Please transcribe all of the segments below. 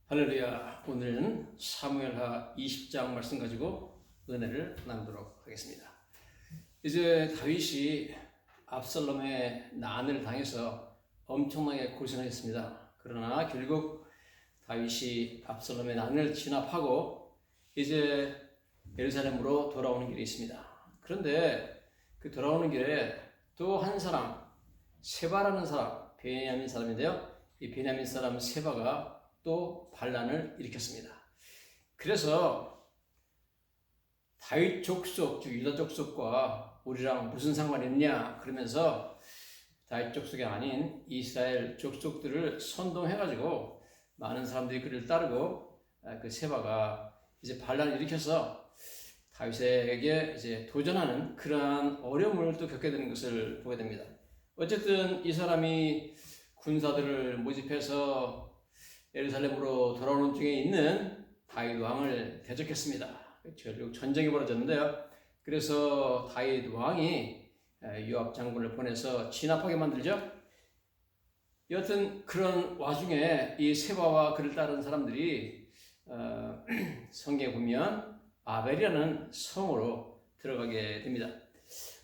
할렐루야. 오늘은 사무엘하 20장 말씀 가지고 은혜를 나누도록 하겠습니다. 이제 다윗이 압살롬의 난을 당해서 엄청나게 고생했습니다. 그러나 결국 다윗이 압살롬의 난을 진압하고 이제 예루살렘으로 돌아오는 길이 있습니다. 그런데 그 돌아오는 길에 또 한 사람, 세바라는 사람, 베냐민 사람인데요. 이 베냐민 사람 세바가 또 반란을 일으켰습니다. 그래서 다윗 족속, 즉 유다 족속과 우리랑 무슨 상관이 있냐 그러면서 다윗 족속이 아닌 이스라엘 족속들을 선동해가지고 많은 사람들이 그를 따르고 그 세바가 이제 반란을 일으켜서 다윗에게 이제 도전하는 그러한 어려움을 또 겪게 되는 것을 보게 됩니다. 어쨌든 이 사람이 군사들을 모집해서 예루살렘으로 돌아오는 중에 있는 다윗 왕을 대적했습니다. 결국 전쟁이 벌어졌는데요. 그래서 다윗 왕이 요압 장군을 보내서 진압하게 만들죠. 여하튼 그런 와중에 이 세바와 그를 따른 사람들이 성경에 보면 아벨이라는 성으로 들어가게 됩니다.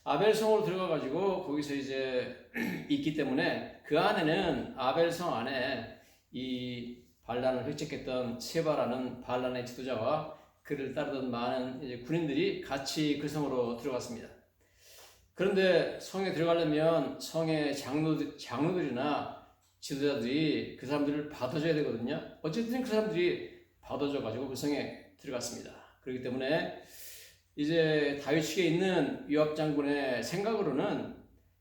아벨 성으로 들어가가지고 거기서 이제 있기 때문에 그 안에는 아벨 성 안에 이 반란을 획책했던 세바라는 반란의 지도자와 그를 따르던 많은 이제 군인들이 같이 그 성으로 들어갔습니다. 그런데 성에 들어가려면 성의 장로들이나 지도자들이 그 사람들을 받아줘야 되거든요. 어쨌든 그 사람들이 받아줘가지고 그 성에 들어갔습니다. 그렇기 때문에 이제 다윗 측에 있는 요압 장군의 생각으로는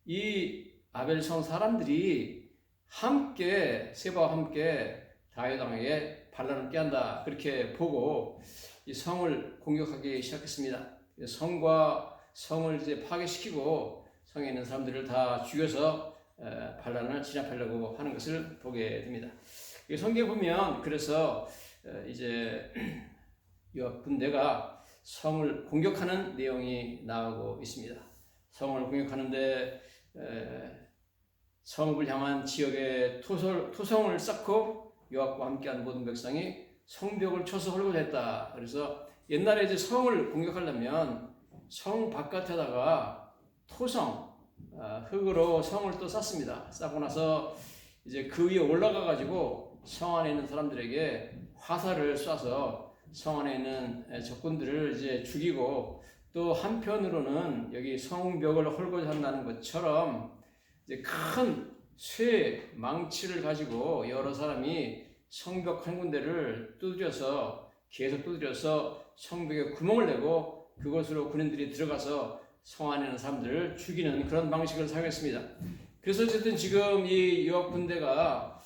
이 아벨성 사람들이 함께 세바와 함께 다윗 왕에게 반란을 꾀한다 그렇게 보고 이 성을 공격하기 시작했습니다. 성과 성을 이제 파괴시키고 성에 있는 사람들을 다 죽여서 반란을 진압하려고 하는 것을 보게 됩니다. 성경에 보면 그래서 이제 요압 군대가 성을 공격하는 내용이 나오고 있습니다. 성을 공격하는데 성읍을 향한 지역에 토성을 쌓고 요압과 함께한 모든 백성이 성벽을 쳐서 헐고 했다. 그래서 옛날에 이제 성을 공격하려면 성 바깥에다가 토성, 흙으로 성을 또 쌓습니다. 쌓고 나서 이제 그 위에 올라가 가지고 성 안에 있는 사람들에게 화살을 쏴서 성 안에 있는 적군들을 이제 죽이고 또 한편으로는 여기 성벽을 헐고자 한다는 것처럼 이제 큰 쇠 망치를 가지고 여러 사람이 성벽 한 군데를 계속 두드려서 성벽에 구멍을 내고 그것으로 군인들이 들어가서 성 안에 있는 사람들을 죽이는 그런 방식을 사용했습니다. 그래서 어쨌든 지금 이 요압 군대가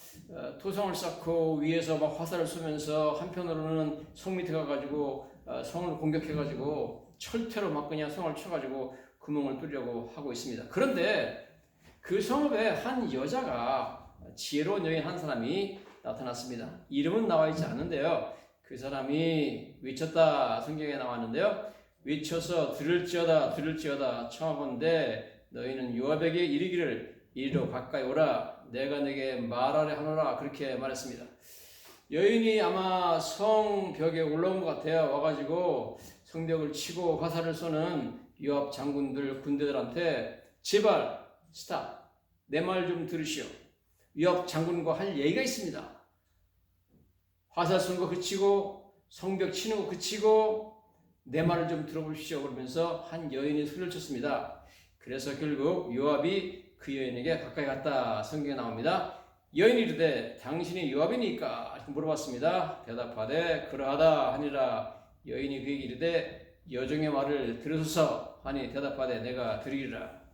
토성을 쌓고 위에서 막 화살을 쏘면서 한편으로는 성 밑에 가가지고 성을 공격해가지고 철퇴로 막 그냥 성을 쳐가지고 구멍을 뚫으려고 하고 있습니다. 그런데 그 성읍에 한 여자가 지혜로운 여인 한 사람이 나타났습니다. 이름은 나와 있지 않는데요. 그 사람이 외쳤다 성경에 나왔는데요. 외쳐서 들을지어다 청하건대 너희는 요압에게 이르기를 이리로 가까이 오라 내가 내게 말하려 하노라 그렇게 말했습니다. 여인이 아마 성벽에 올라온 것 같아요. 와가지고 성벽을 치고 화살을 쏘는 요압 장군들 군대들한테 제발 스탑 내 말 좀 들으시오. 요압 장군과 할 얘기가 있습니다. 화살 쏘는 거 그치고 성벽 치는 거 그치고 내 말을 좀 들어보십시오. 그러면서 한 여인이 소리를 쳤습니다. 그래서 결국 요압이 그 여인에게 가까이 갔다 성경에 나옵니다. 여인이 이르되 당신이 요압이니까 이렇게 물어봤습니다. 대답하되 그러하다 하니라. 여인이 그에게 이르되 여종의 말을 들으소서 하니 대답하되 내가 들으리라.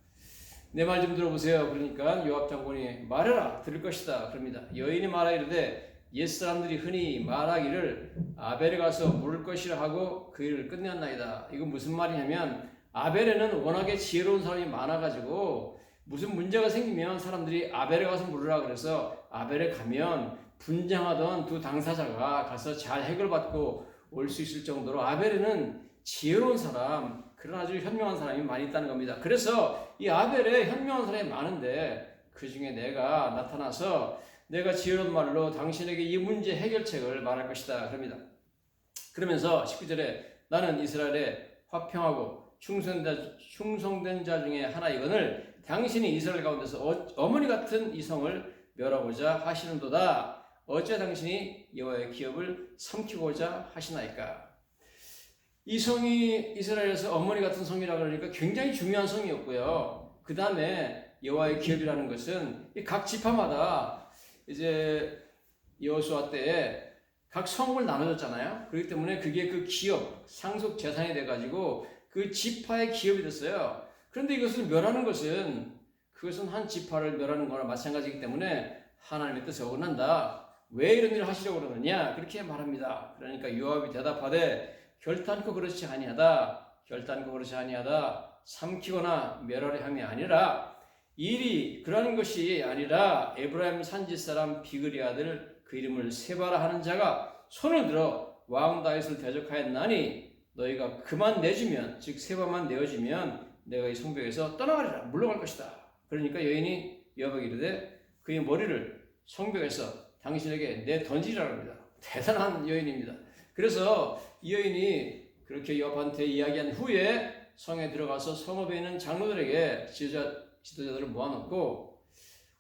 내 말 좀 들어보세요. 그러니까 요압 장군이 말해라 들을 것이다 그럽니다. 여인이 말하이르되 옛사람들이 흔히 말하기를 아벨에 가서 물을 것이라 하고 그 일을 끝내었나이다. 이건 무슨 말이냐면 아벨에는 워낙에 지혜로운 사람이 많아가지고 무슨 문제가 생기면 사람들이 아벨에 가서 물으라 그래서 아벨에 가면 분쟁하던 두 당사자가 가서 잘 해결받고 올 수 있을 정도로 아벨에는 지혜로운 사람, 그런 아주 현명한 사람이 많이 있다는 겁니다. 그래서 이 아벨에 현명한 사람이 많은데 그 중에 내가 나타나서 내가 지혜로운 말로 당신에게 이 문제 해결책을 말할 것이다. 그럽니다. 그러면서 19절에 나는 이스라엘의 화평하고 충성된 자 중에 하나이거늘 당신이 이스라엘 가운데서 어머니 같은 이 성을 멸하고자 하시는도다. 어째 당신이 여호와의 기업을 삼키고자 하시나이까. 이 성이 이스라엘에서 어머니 같은 성이라 그러니까 굉장히 중요한 성이었고요. 그 다음에 여호와의 기업이라는 것은 각 지파마다 이제 여호수아 때에 각 성을 나눠줬잖아요. 그렇기 때문에 그게 그 기업, 상속 재산이 돼가지고 그 지파의 기업이 됐어요. 그런데 이것을 멸하는 것은 그것은 한 지파를 멸하는 거나 마찬가지이기 때문에 하나님의 뜻에 어긋난다. 왜 이런 일을 하시려고 그러느냐? 그렇게 말합니다. 그러니까 요압이 대답하되 결단코 그렇지 아니하다. 결단코 그렇지 아니하다. 삼키거나 멸하려 함이 아니라 일이 그러는 것이 아니라 에브라임 산지 사람 비그리 아들 그 이름을 세바라 하는 자가 손을 들어 왕 다윗을 대적하였나니 너희가 그만 내주면 즉 세바만 내어주면 내가 이 성벽에서 떠나가리라 물러갈 것이다. 그러니까 여인이 요압에게 이르되 그의 머리를 성벽에서 당신에게 내 던지리라 합니다. 대단한 여인입니다. 그래서 이 여인이 그렇게 요압한테 이야기한 후에 성에 들어가서 성읍에 있는 장로들에게 지도자들을 모아놓고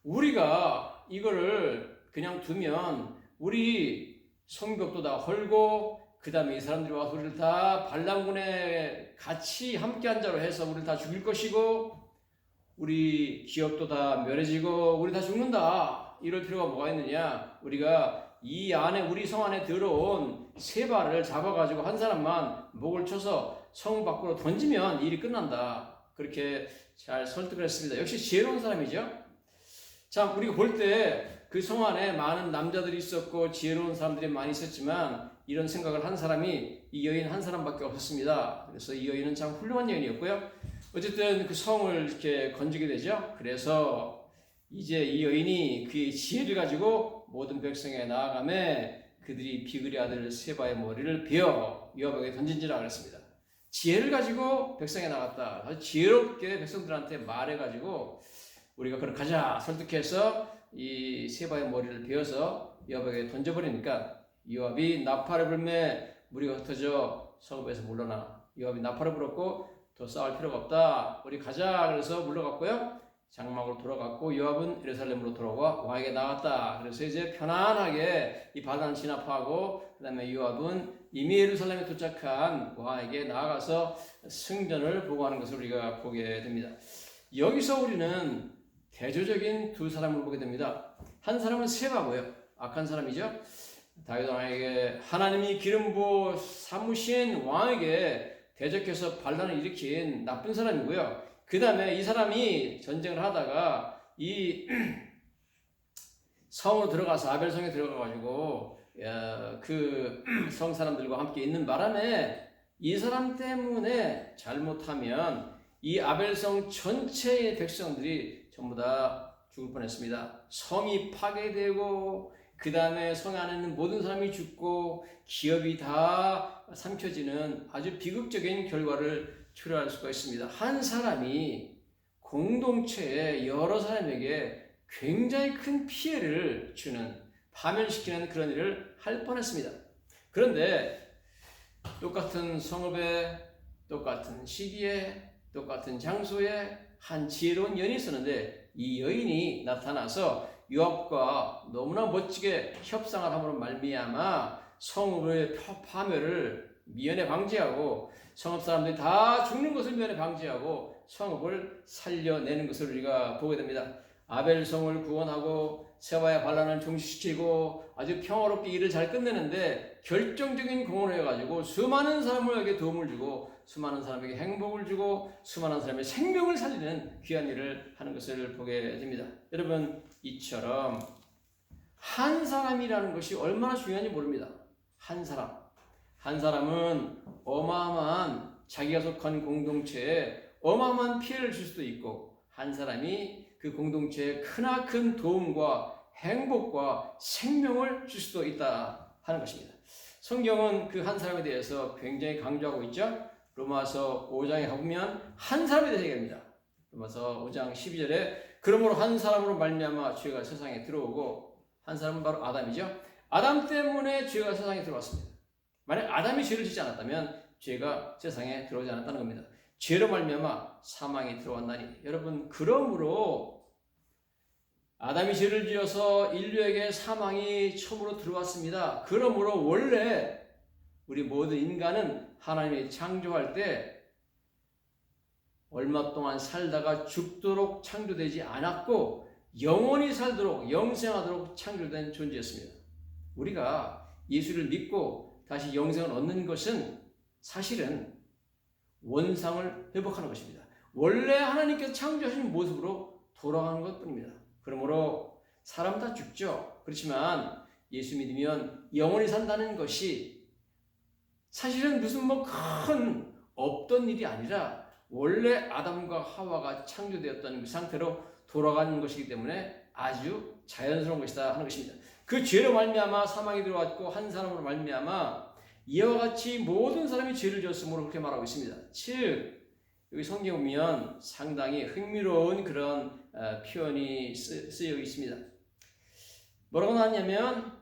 우리가 이거를 그냥 두면 우리 성벽도 다 헐고 그 다음에 이 사람들이 와서 우리를 다 반란군에 같이 함께 한 자로 해서 우리를 다 죽일 것이고 우리 기업도 다 멸해지고 우리 다 죽는다. 이럴 필요가 뭐가 있느냐. 우리가 이 안에 우리 성 안에 들어온 세바를 잡아가지고 한 사람만 목을 쳐서 성 밖으로 던지면 일이 끝난다. 그렇게 잘 설득을 했습니다. 역시 지혜로운 사람이죠. 자, 우리가 볼 때 그 성 안에 많은 남자들이 있었고 지혜로운 사람들이 많이 있었지만 이런 생각을 한 사람이 이 여인 한 사람밖에 없었습니다. 그래서 이 여인은 참 훌륭한 여인이었고요. 어쨌든 그 성을 이렇게 건지게 되죠. 그래서 이제 이 여인이 그의 지혜를 가지고 모든 백성에 나아가매 그들이 비그리 아들 세바의 머리를 베어 요압에게 던진지라 그랬습니다. 지혜를 가지고 백성에 나갔다. 아주 지혜롭게 백성들한테 말해가지고 우리가 그렇게 하자 설득해서 이 세바의 머리를 베어서 요압에게 던져버리니까 요압이 나팔을 불매 무리가 흩어져 성읍에서 물러나. 요압이 나팔을 불었고 더 싸울 필요가 없다. 우리 가자. 그래서 물러갔고요. 장막으로 돌아갔고 요압은 예루살렘으로 돌아와 왕에게 나갔다. 그래서 이제 편안하게 이 반란을 진압하고 그 다음에 요압은 이미 예루살렘에 도착한 왕에게 나아가서 승전을 보고하는 것을 우리가 보게 됩니다. 여기서 우리는 대조적인 두 사람을 보게 됩니다. 한 사람은 세바고요. 악한 사람이죠. 다윗 왕에게 하나님이 기름 부어 삼으신 왕에게 대적해서 반란을 일으킨 나쁜 사람이고요. 그 다음에 이 사람이 전쟁을 하다가 이 성으로 들어가서 아벨성에 들어가가지고 그 성 사람들과 함께 있는 바람에 이 사람 때문에 잘못하면 이 아벨성 전체의 백성들이 전부 다 죽을 뻔했습니다. 성이 파괴되고 그 다음에 성 안에 있는 모든 사람이 죽고 기업이 다 삼켜지는 아주 비극적인 결과를 초래할 수가 있습니다. 한 사람이 공동체의 여러 사람에게 굉장히 큰 피해를 주는 파멸시키는 그런 일을 할 뻔했습니다. 그런데 똑같은 성읍에 똑같은 시기에 똑같은 장소에 한 지혜로운 여인이 있었는데 이 여인이 나타나서 요압과 너무나 멋지게 협상을 함으로 말미암아 성읍의 파멸을 미연에 방지하고 성읍 사람들이 다 죽는 것을 미연에 방지하고 성읍을 살려내는 것을 우리가 보게 됩니다. 아벨성을 구원하고 세바의 반란을 종식시키고 아주 평화롭게 일을 잘 끝내는데 결정적인 공헌을 해가지고 수많은 사람에게 도움을 주고 수많은 사람에게 행복을 주고 수많은 사람의 생명을 살리는 귀한 일을 하는 것을 보게 됩니다. 여러분, 이처럼 한 사람이라는 것이 얼마나 중요한지 모릅니다. 한 사람은 어마어마한 자기가 속한 공동체에 어마어마한 피해를 줄 수도 있고 한 사람이 그 공동체에 크나큰 도움과 행복과 생명을 줄 수도 있다 하는 것입니다. 성경은 그 한 사람에 대해서 굉장히 강조하고 있죠. 로마서 5장에 가보면 한 사람에 대해서 얘기합니다. 로마서 5장 12절에 그러므로 한 사람으로 말미암아 죄가 세상에 들어오고 한 사람은 바로 아담이죠. 아담 때문에 죄가 세상에 들어왔습니다. 만약 아담이 죄를 짓지 않았다면 죄가 세상에 들어오지 않았다는 겁니다. 죄로 말미암아 사망이 들어왔나니. 여러분, 그러므로 아담이 죄를 지어서 인류에게 사망이 처음으로 들어왔습니다. 그러므로 원래 우리 모든 인간은 하나님이 창조할 때 얼마 동안 살다가 죽도록 창조되지 않았고 영원히 살도록 영생하도록 창조된 존재였습니다. 우리가 예수를 믿고 다시 영생을 얻는 것은 사실은 원상을 회복하는 것입니다. 원래 하나님께서 창조하신 모습으로 돌아가는 것뿐입니다. 그러므로 사람 다 죽죠. 그렇지만 예수 믿으면 영원히 산다는 것이 사실은 무슨 큰 없던 일이 아니라 원래 아담과 하와가 창조되었던 그 상태로 돌아가는 것이기 때문에 아주 자연스러운 것이다 하는 것입니다. 그 죄로 말미암아 사망이 들어왔고 한 사람으로 말미암아 이와 같이 모든 사람이 죄를 지었으므로 그렇게 말하고 있습니다. 즉 여기 성경에 보면 상당히 흥미로운 그런 표현이 쓰여 있습니다. 뭐라고 나왔냐면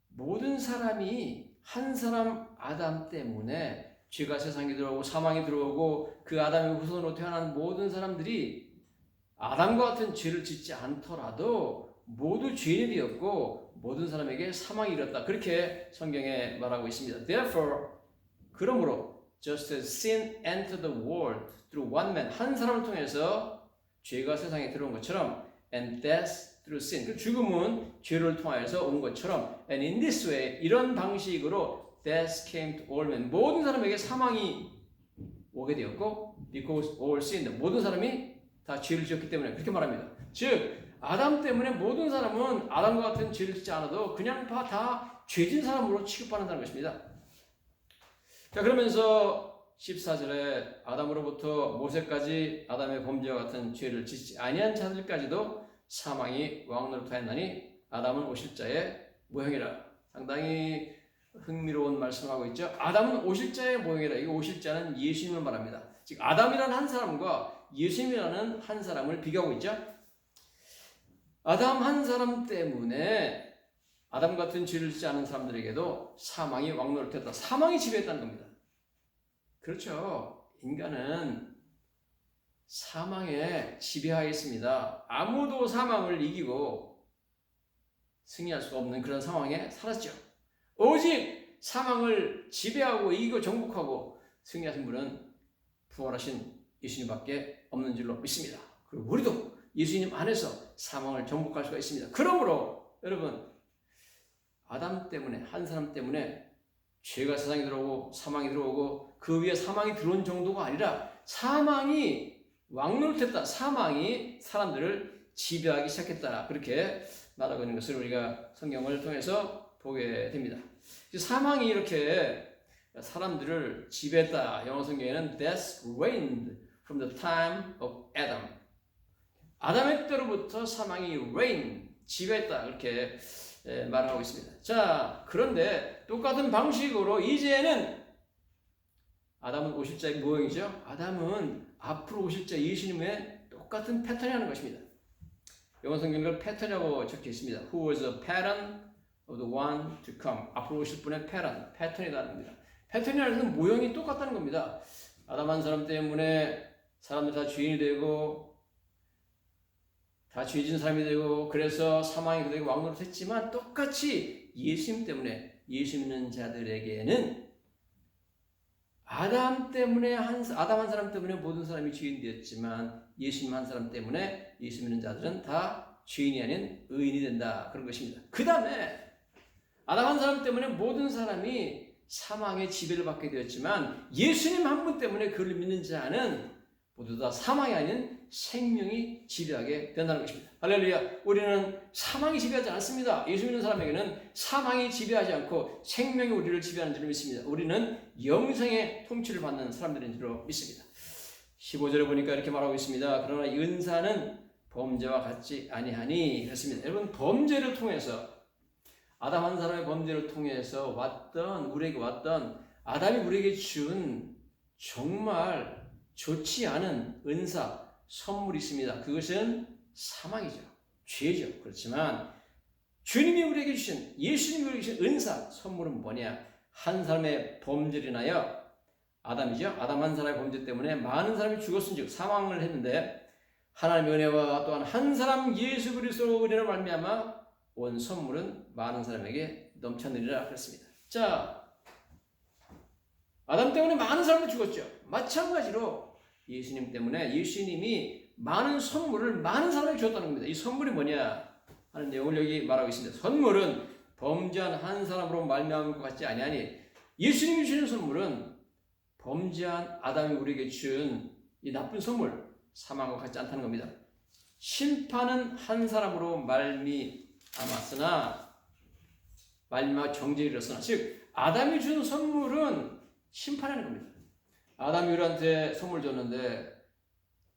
모든 사람이 한 사람 아담 때문에 죄가 세상에 들어오고 사망이 들어오고 그 아담의 후손으로 태어난 모든 사람들이 아담과 같은 죄를 짓지 않더라도 모두 죄인이 되었고 모든 사람에게 사망이 이르렀다. 그렇게 성경에 말하고 있습니다. Therefore, 그러므로 just as sin entered the world through one man, 한 사람을 통해서 죄가 세상에 들어온 것처럼 and death through sin, 그 죽음은 죄를 통하여서 온 것처럼 and in this way, 이런 방식으로 death came to all men, 모든 사람에게 사망이 오게 되었고 because all sinned, 모든 사람이 다 죄를 지었기 때문에 그렇게 말합니다. 즉 아담 때문에 모든 사람은 아담과 같은 죄를 짓지 않아도 그냥 다 죄진 사람으로 취급받는다는 것입니다. 자, 그러면서 14절에 아담으로부터 모세까지 아담의 범죄와 같은 죄를 짓지 아니한 자들까지도 사망이 왕노릇하였나니 아담은 오실자의 모형이라. 상당히 흥미로운 말씀하고 있죠. 아담은 오실자의 모형이라. 이 오실자는 예수님을 말합니다. 즉 아담이라는 한 사람과 예수님이라는 한 사람을 비교하고 있죠. 아담 한 사람 때문에 아담 같은 죄를 짓지 않은 사람들에게도 사망이 왕노릇했다. 사망이 지배했다는 겁니다. 그렇죠. 인간은 사망에 지배하에 있습니다. 아무도 사망을 이기고 승리할 수가 없는 그런 상황에 살았죠. 오직 사망을 지배하고 이기고 정복하고 승리하신 분은 부활하신 예수님밖에 없는 줄로 믿습니다. 그리고 우리도 예수님 안에서 사망을 정복할 수가 있습니다. 그러므로 여러분, 아담 때문에 한 사람 때문에 죄가 세상에 들어오고 사망이 들어오고 그 위에 사망이 들어온 정도가 아니라 사망이 왕노릇했다. 사망이 사람들을 지배하기 시작했다. 그렇게 말하고 있는 것을 우리가 성경을 통해서 보게 됩니다. 사망이 이렇게 사람들을 지배했다. 영어 성경에는 death reigned from the time of Adam. 아담의 때로부터 사망이 reign, 지배했다. 그렇게 말하고 있습니다. 자, 그런데 똑같은 방식으로 이제는 아담은 오실 자의 모형이죠. 아담은 앞으로 오실 자 예수님의 똑같은 패턴이 하는 것입니다. 영어 성경을 패턴이라고 적혀 있습니다. Who was a pattern of the one to come. 앞으로 오실 분의 패턴이라는 겁니다. 패턴이라는 것은 모형이 똑같다는 겁니다. 아담 한 사람 때문에 사람들 다 죄인이 되고 다 죄진 사람이 되고 그래서 사망이 되고 왕노릇했지만 똑같이 예수님 때문에 예수 믿는 자들에게는 아담 한 사람 때문에 모든 사람이 죄인이 되었지만 예수님 한 사람 때문에 예수 믿는 자들은 다 죄인이 아닌 의인이 된다. 그런 것입니다. 그 다음에 아담 한 사람 때문에 모든 사람이 사망의 지배를 받게 되었지만 예수님 한 분 때문에 그를 믿는 자는 모두 다 사망이 아닌 생명이 지배하게 된다는 것입니다. 할렐루야. 우리는 사망이 지배하지 않습니다. 예수 믿는 사람에게는 사망이 지배하지 않고 생명이 우리를 지배하는 줄로 믿습니다. 우리는 영생의 통치를 받는 사람들인 줄로 믿습니다. 15절에 보니까 이렇게 말하고 있습니다. 그러나 은사는 범죄와 같지 아니하니 그렇습니다. 여러분, 범죄를 통해서 아담 한 사람의 범죄를 통해서 우리에게 왔던 아담이 우리에게 준 정말 좋지 않은 은사, 선물이 있습니다. 그것은 사망이죠. 죄죠. 그렇지만 주님이 우리에게 주신, 예수님이 우리에게 주신 은사, 선물은 뭐냐? 한 사람의 범죄를 인하여, 아담이죠. 아담 한 사람의 범죄 때문에 많은 사람이 죽었은즉 사망을 했는데 하나님의 은혜와 또한 한 사람 예수 그리스도로 은혜로 말미암아 온 선물은 많은 사람에게 넘쳤느니라 그랬습니다. 자, 아담 때문에 많은 사람이 죽었죠. 마찬가지로 예수님 때문에 예수님이 많은 선물을 많은 사람에게 주었다는 겁니다. 이 선물이 뭐냐 하는 내용을 여기 말하고 있습니다. 선물은 범죄한 한 사람으로 말미암은 것 같지 아니하니, 예수님이 주시는 선물은 범죄한 아담이 우리에게 준 이 나쁜 선물, 사망과 같지 않다는 겁니다. 심판은 한 사람으로 말미암아 정죄에 이르렀으나, 즉 아담이 준 선물은 심판하는 겁니다. 아담이 우리한테 선물 줬는데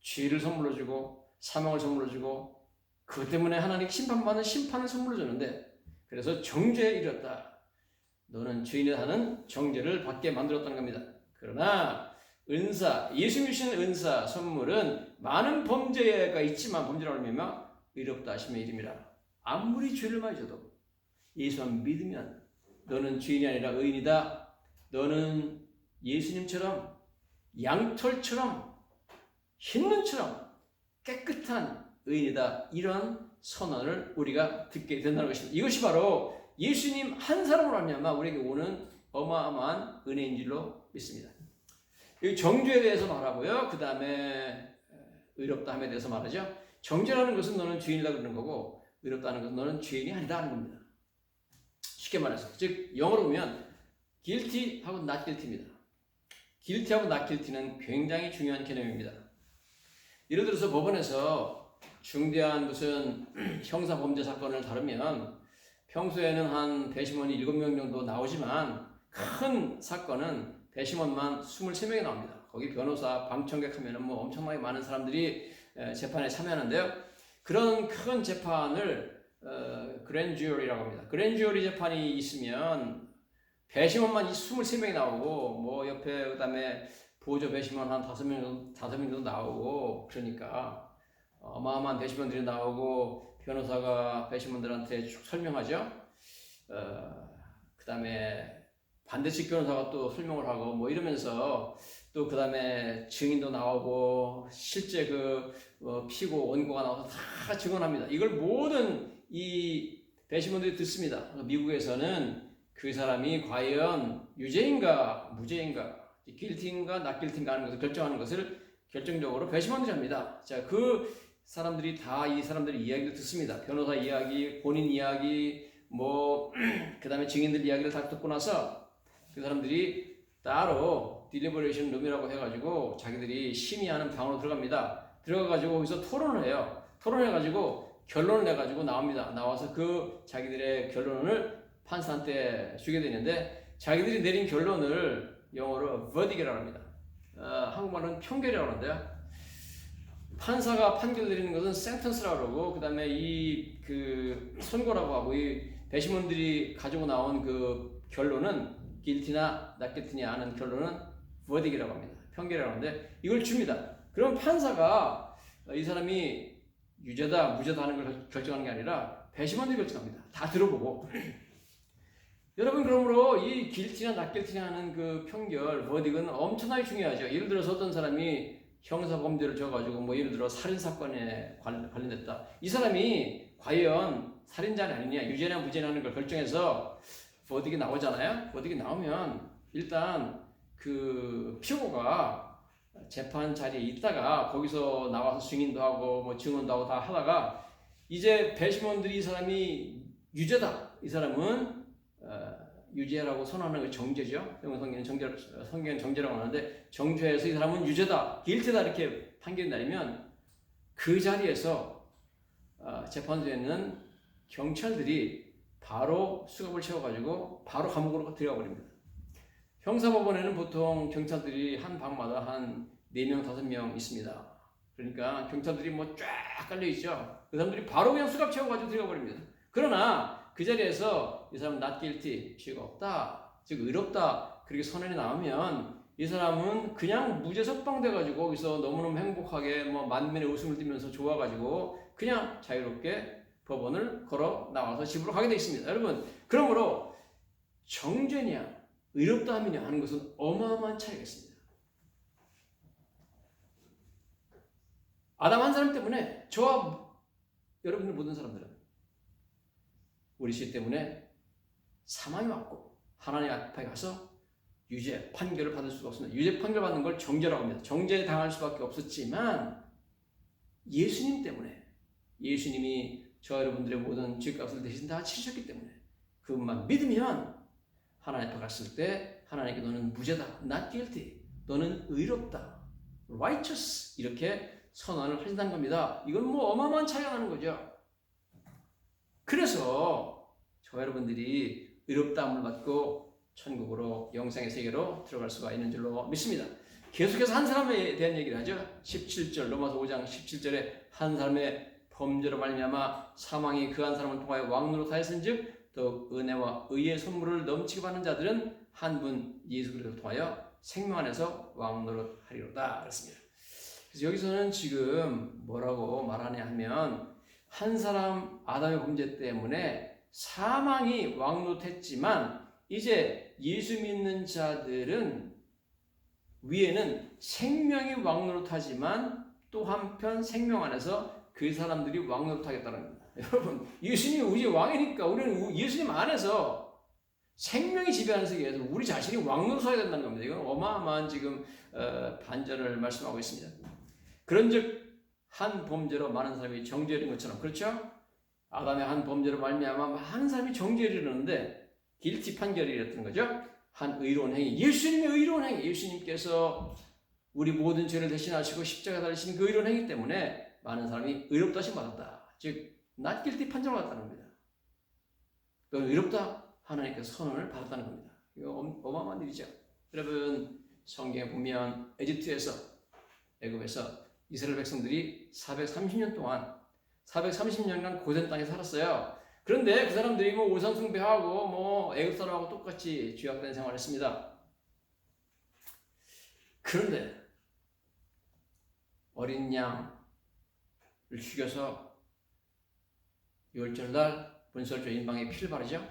죄를 선물로 주고 사망을 선물로 주고 그것 때문에 하나님 심판받는 심판을 선물로 줬는데, 그래서 정죄에 이르렀다. 너는 죄인이다 하는 정죄를 받게 만들었다는 겁니다. 그러나 은사, 예수님이 주신 은사, 선물은 많은 범죄가 있지만 범죄라고 하면 의롭다 하심의 이름이라. 아무리 죄를 많이 져도 예수만 믿으면 너는 죄인이 아니라 의인이다. 너는 예수님처럼 양털처럼 흰 눈처럼 깨끗한 의인이다. 이런 선언을 우리가 듣게 된다는 것입니다. 이것이 바로 예수님 한 사람으로 말미암아 우리에게 오는 어마어마한 은혜인 줄로 믿습니다. 이 정죄에 대해서 말하고요. 그 다음에 의롭다함에 대해서 말하죠. 정죄라는 것은 너는 죄인이다 그러는 거고, 의롭다는 것은 너는 죄인이 아니다 하는 겁니다. 쉽게 말해서, 즉 영어로 보면 guilty하고 not guilty입니다. guilty하고 not guilty는 굉장히 중요한 개념입니다. 예를 들어서 법원에서 중대한 무슨 형사 범죄 사건을 다루면 평소에는 한 배심원이 7명 정도 나오지만 큰 사건은 배심원만 23명이 나옵니다. 거기 변호사, 방청객 하면은 뭐 엄청나게 많은 사람들이 재판에 참여하는데요. 그런 큰 재판을 그랜드 주어리라고 합니다. 그랜드 주어리 재판이 있으면 배심원만 23명이 나오고, 뭐 옆에 그다음에 보조 배심원 한 5명 정도 나오고, 그러니까 어마어마한 배심원들이 나오고 변호사가 배심원들한테 쭉 설명하죠. 그다음에 반대측 변호사가 또 설명을 하고 뭐 이러면서, 또 그 다음에 증인도 나오고 실제 피고 원고가 나와서 다 증언합니다. 이걸 모든 이 배심원들이 듣습니다. 미국에서는 그 사람이 과연 유죄인가 무죄인가, guilty인가 not guilty인가 하는 것을 결정하는 것을 결정적으로 배심원들이 합니다. 자, 그 사람들이 다 이 사람들의 이야기를 듣습니다. 변호사 이야기, 본인 이야기, 뭐 그 다음에 증인들 이야기를 다 듣고 나서 그 사람들이 따로 딜리버레이션 룸이라고 해가지고 자기들이 심의하는 방으로 들어갑니다. 들어가가지고 거기서 토론을 해요. 토론해가지고 결론을 내가지고 나옵니다. 나와서 그 자기들의 결론을 판사한테 주게 되는데, 자기들이 내린 결론을 영어로 verdict이라고 합니다. 한국말은 평결이라고 하는데요. 판사가 판결 내리는 것은 sentence라고 그러고, 그 다음에 그 선고라고 하고, 이 배심원들이 가지고 나온 그 결론은 guilty나 not guilty냐 하는 결론은 verdict이라고 합니다. 평결이라고 하는데 이걸 줍니다. 그럼 판사가 이 사람이 유죄다 무죄다 하는 걸 결정하는 게 아니라 배심원들이 결정합니다. 다 들어보고. 여러분, 그러므로 이 guilty나 not guilty냐 하는 그 평결, verdict은 엄청나게 중요하죠. 예를 들어서 어떤 사람이 형사 범죄를 져가지고 뭐 예를 들어 살인 사건에 관련됐다. 이 사람이 과연 살인자는 아니냐, 유죄냐 무죄냐 하는 걸 결정해서 버딕이 나오잖아요. 버딕이 나오면 일단 그 피고가 재판 자리에 있다가 거기서 나와서 증인도 하고 뭐 증언도 하고 다 하다가 이제 배심원들이 이 사람이 유죄다, 이 사람은 유죄라고 선언하는 게 정죄죠. 성경은 정죄라고 하는데, 정죄해서 이 사람은 유죄다, guilty다 이렇게 판결이 나면 그 자리에서 재판소에 있는 경찰들이 바로 수갑을 채워가지고 바로 감옥으로 들어가 버립니다. 형사법원에는 보통 경찰들이 한 방마다 한 4명, 5명 있습니다. 그러니까 경찰들이 뭐 쫙 깔려있죠. 그 사람들이 바로 그냥 수갑 채워가지고 들어가 버립니다. 그러나 그 자리에서 이 사람은 not guilty, 죄가 없다, 즉 의롭다, 그렇게 선언이 나오면 이 사람은 그냥 무죄 석방돼가지고 거기서 너무너무 행복하게 뭐 만면에 웃음을 띠면서 좋아가지고 그냥 자유롭게 법원을 걸어 나와서 집으로 가게 되어 있습니다. 여러분, 그러므로 정죄냐 의롭다 함이냐 하는 것은 어마어마한 차이가 있습니다. 아담 한 사람 때문에 저와 여러분들 모든 사람들은 우리 죄 때문에 사망이 왔고 하나님 앞에 가서 유죄 판결을 받을 수가 없습니다. 유죄 판결 받는 걸 정죄라고 합니다. 정죄 당할 수밖에 없었지만 예수님 때문에 예수님이 저 여러분들의 모든 죄값을 대신 다 치르셨기 때문에 그것만 믿으면 하나님 앞에 갔을 때 하나님께 너는 무죄다, not guilty, 너는 의롭다, righteous 이렇게 선언을 하신다는 겁니다. 이건 뭐 어마어마한 차이가 나는 거죠. 그래서 저 여러분들이 의롭다함을 받고 천국으로 영생의 세계로 들어갈 수가 있는 줄로 믿습니다. 계속해서 한 사람에 대한 얘기를 하죠. 17절 로마서 5장 17절에 한 사람의 범죄로 말미암아 사망이 그 한 사람을 통하여 왕노릇 하였은즉 더욱 은혜와 의의 선물을 넘치게 받는 자들은 한 분 예수 그리스도를 통하여 생명 안에서 왕노릇 하리로다 그랬습니다. 그래서 여기서는 지금 뭐라고 말하냐 하면 한 사람 아담의 범죄 때문에 사망이 왕노릇했지만 이제 예수 믿는 자들은 위에는 생명이 왕노릇하지만 또 한편 생명 안에서 그 사람들이 왕노릇하겠다는 겁니다. 여러분, 예수님이 우리 왕이니까 우리는 예수님 안에서 생명이 지배하는 세계에서 우리 자신이 왕노릇하게 된다는 겁니다. 이건 어마어마한 지금 반전을 말씀하고 있습니다. 그런즉 한 범죄로 많은 사람이 정죄에 이르는 것처럼, 그렇죠? 아담의 한 범죄로 말미암아 많은 사람이 정죄에 이르는데 길티 판결이 이랬던 거죠. 한 의로운 행위, 예수님의 의로운 행위, 예수님께서 우리 모든 죄를 대신하시고 십자가에 달리신 그 의로운 행위 때문에 많은 사람이 의롭다 하심 받았다. 즉 not guilty 판정을 받았다는 겁니다. 또 의롭다 하나님께서 선언을 받았다는 겁니다. 이거 어마어마한 일이죠. 여러분, 성경에 보면 애굽에서 이스라엘 백성들이 430년 동안 430년간 고된 땅에 살았어요. 그런데 그 사람들이 뭐 우상 숭배하고 뭐 애굽 사람하고 똑같이 죄악된 생활을 했습니다. 그런데 어린 양을 죽여서 유월절날 분설조 인방에 피를 바르죠.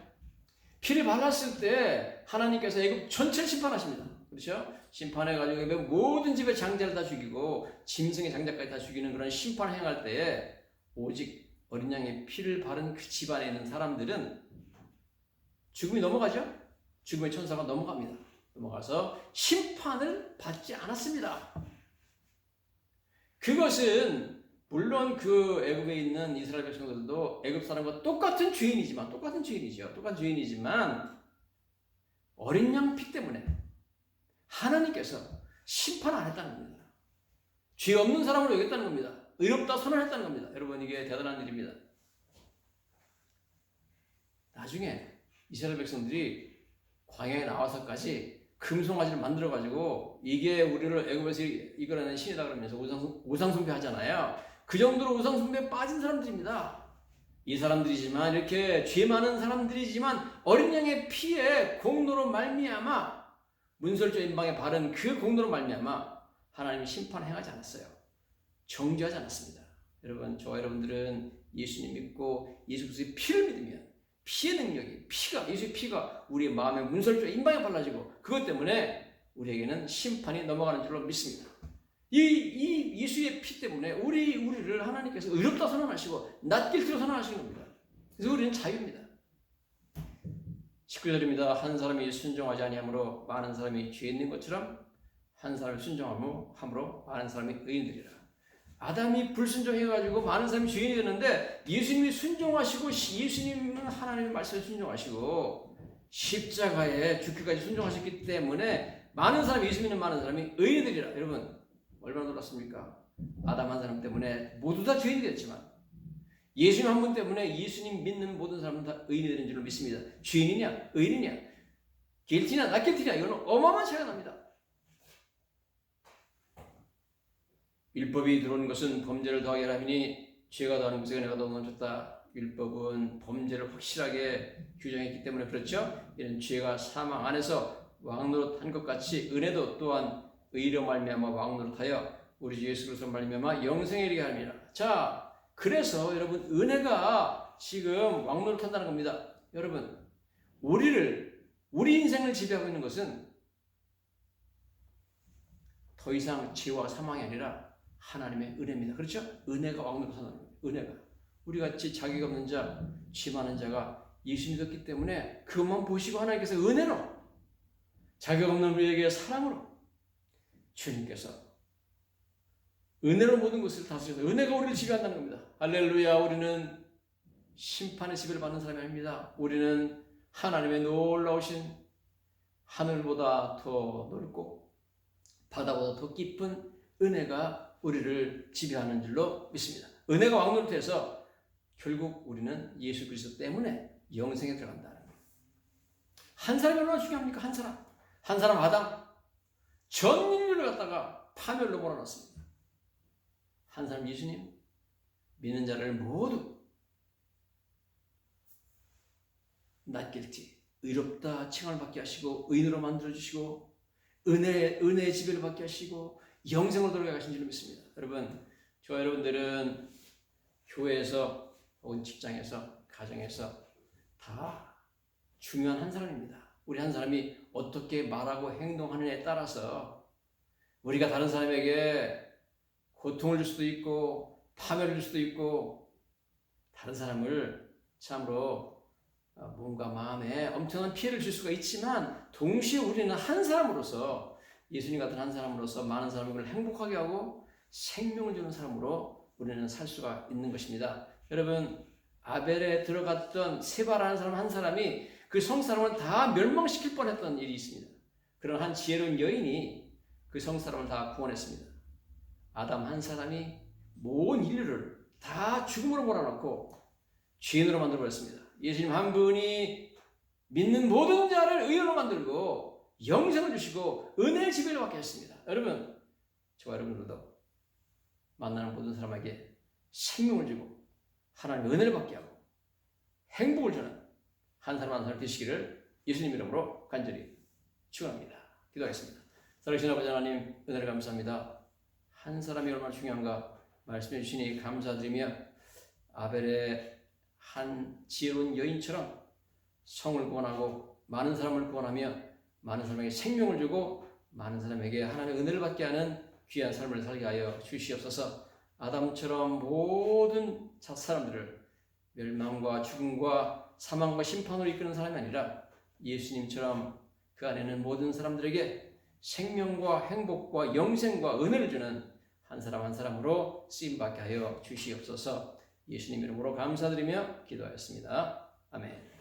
피를 발랐을 때 하나님께서 애굽 전체를 심판하십니다. 그렇죠? 심판해가지고 모든 집의 장자를 다 죽이고 짐승의 장자까지 다 죽이는 그런 심판을 행할 때에 오직 어린 양의 피를 바른 그 집안에 있는 사람들은 죽음이 넘어가죠? 죽음의 천사가 넘어갑니다. 넘어가서 심판을 받지 않았습니다. 그것은 물론 그 애굽에 있는 이스라엘 백성들도 애굽 사람과 똑같은 죄인이지만 어린 양 피 때문에 하나님께서 심판 안 했다는 겁니다. 죄 없는 사람으로 여겼다는 겁니다. 의롭다 선언했다는 겁니다. 여러분, 이게 대단한 일입니다. 나중에 이스라엘 백성들이 광야에 나와서까지 금송아지를 만들어가지고 이게 우리를 애굽에서 이끌어낸 신이다 그러면서 우상숭배 하잖아요. 그 정도로 우상숭배에 빠진 사람들입니다. 이 사람들이지만 이렇게 죄 많은 사람들이지만 어린 양의 피에 공로로 말미암아 문설조 인방에 바른 그 공로로 말미암아 하나님이 심판 행하지 않았어요. 정죄하지 않았습니다. 여러분, 저와 여러분들은 예수님 믿고 예수 그리스도의 피를 믿으면 피의 능력이 예수의 피가 우리의 마음의 문설조 인방에 발라지고 그것 때문에 우리에게는 심판이 넘어가는 줄로 믿습니다. 이 예수의 피 때문에 우리를 하나님께서 의롭다 선언하시고 not guilty로 선언하시는 겁니다. 그래서 우리는 자유입니다. 19절입니다. 한 사람이 순종하지 아니함으로 많은 사람이 죄 있는 것처럼 한 사람이 순종함으로 많은 사람이 의인되리라. 아담이 불순종해가지고 많은 사람이 죄인이 되는데 예수님이 순종하시고 예수님은 하나님의 말씀에 순종하시고 십자가에 죽기까지 순종하셨기 때문에 많은 사람이 예수 믿는 많은 사람이 의인이 되리라. 여러분, 얼마나 놀랐습니까? 아담 한 사람 때문에 모두 다 죄인이 됐지만 예수님 한 분 때문에 예수님 믿는 모든 사람은 다 의인이 되는 줄로 믿습니다. 죄인이냐 의인이냐 길티냐 낫길티냐 이건 어마어마한 차이가 납니다. 율법이 들어온 것은 범죄를 더하게 하리니 죄가 더하는 것에 은혜가 더 넘쳤다. 율법은 범죄를 확실하게 규정했기 때문에 그렇죠. 이런 죄가 사망 안에서 왕노릇한 것 같이 은혜도 또한 의로 말미암아 왕노릇하여 우리 주 예수 그리스도 말미암아 영생에 이르게 함이라. 자, 그래서 여러분 은혜가 지금 왕노를 탄다는 겁니다. 여러분 우리 인생을 지배하고 있는 것은 더 이상 죄와 사망이 아니라 하나님의 은혜입니다. 그렇죠? 은혜가 왕노를 탄다는 겁니다. 은혜가 우리 같이 자격 없는 자, 죄 많은 자가 예수 믿었기 때문에 그것만 보시고 하나님께서 은혜로 자격 없는 우리에게 사랑으로 주님께서 은혜로 모든 것을 다스려서 은혜가 우리를 지배한다는 겁니다. 할렐루야. 우리는 심판의 지배를 받는 사람이 아닙니다. 우리는 하나님의 놀라우신 하늘보다 더 넓고 바다보다 더 깊은 은혜가 우리를 지배하는 줄로 믿습니다. 은혜가 왕노릇해서 결국 우리는 예수 그리스도 때문에 영생에 들어간다는 거예요. 한 사람이 얼마나 중요합니까? 한 사람 아담 전 인류를 갖다가 파멸로 몰아넣습니다. 한 사람 예수님 믿는 자를 모두 낫길지 의롭다 칭함을 받게 하시고 의인으로 만들어 주시고 은혜의 지배를 받게 하시고 영생으로 돌아가 가신 줄 믿습니다. 여러분, 저와 여러분들은 교회에서 혹은 직장에서 가정에서 다 중요한 한 사람입니다. 우리 한 사람이 어떻게 말하고 행동하느냐에 따라서 우리가 다른 사람에게 고통을 줄 수도 있고 파멸을 줄 수도 있고 다른 사람을 참으로 몸과 마음에 엄청난 피해를 줄 수가 있지만 동시에 우리는 한 사람으로서 예수님 같은 한 사람으로서 많은 사람을 행복하게 하고 생명을 주는 사람으로 우리는 살 수가 있는 것입니다. 여러분, 아벨에 들어갔던 세바라는 사람 한 사람이 그 성사람을 다 멸망시킬 뻔했던 일이 있습니다. 그런 한 지혜로운 여인이 그 성사람을 다 구원했습니다. 아담 한 사람이 모든 인류를 다 죽음으로 몰아넣고 죄인으로 만들어버렸습니다. 예수님 한 분이 믿는 모든 자를 의인으로 만들고 영생을 주시고 은혜의 지배를 받게 했습니다. 여러분, 저와 여러분들도 만나는 모든 사람에게 생명을 주고 하나님의 은혜를 받게 하고 행복을 주는 한 사람 한 사람 되시기를 예수님 이름으로 간절히 축원합니다. 기도하겠습니다. 살아계신 아버지 하나님, 은혜를 감사합니다. 한 사람이 얼마나 중요한가 말씀해 주시니 감사드리며 아벨의 한 지혜로운 여인처럼 성을 구원하고 많은 사람을 구원하며 많은 사람에게 생명을 주고 많은 사람에게 하나님의 은혜를 받게 하는 귀한 삶을 살게 하여 주시옵소서. 아담처럼 모든 사람들을 멸망과 죽음과 사망과 심판으로 이끄는 사람이 아니라 예수님처럼 그 안에는 모든 사람들에게 생명과 행복과 영생과 은혜를 주는 한 사람 한 사람으로 쓰임받게 하여 주시옵소서. 예수님 이름으로 감사드리며 기도하였습니다. 아멘.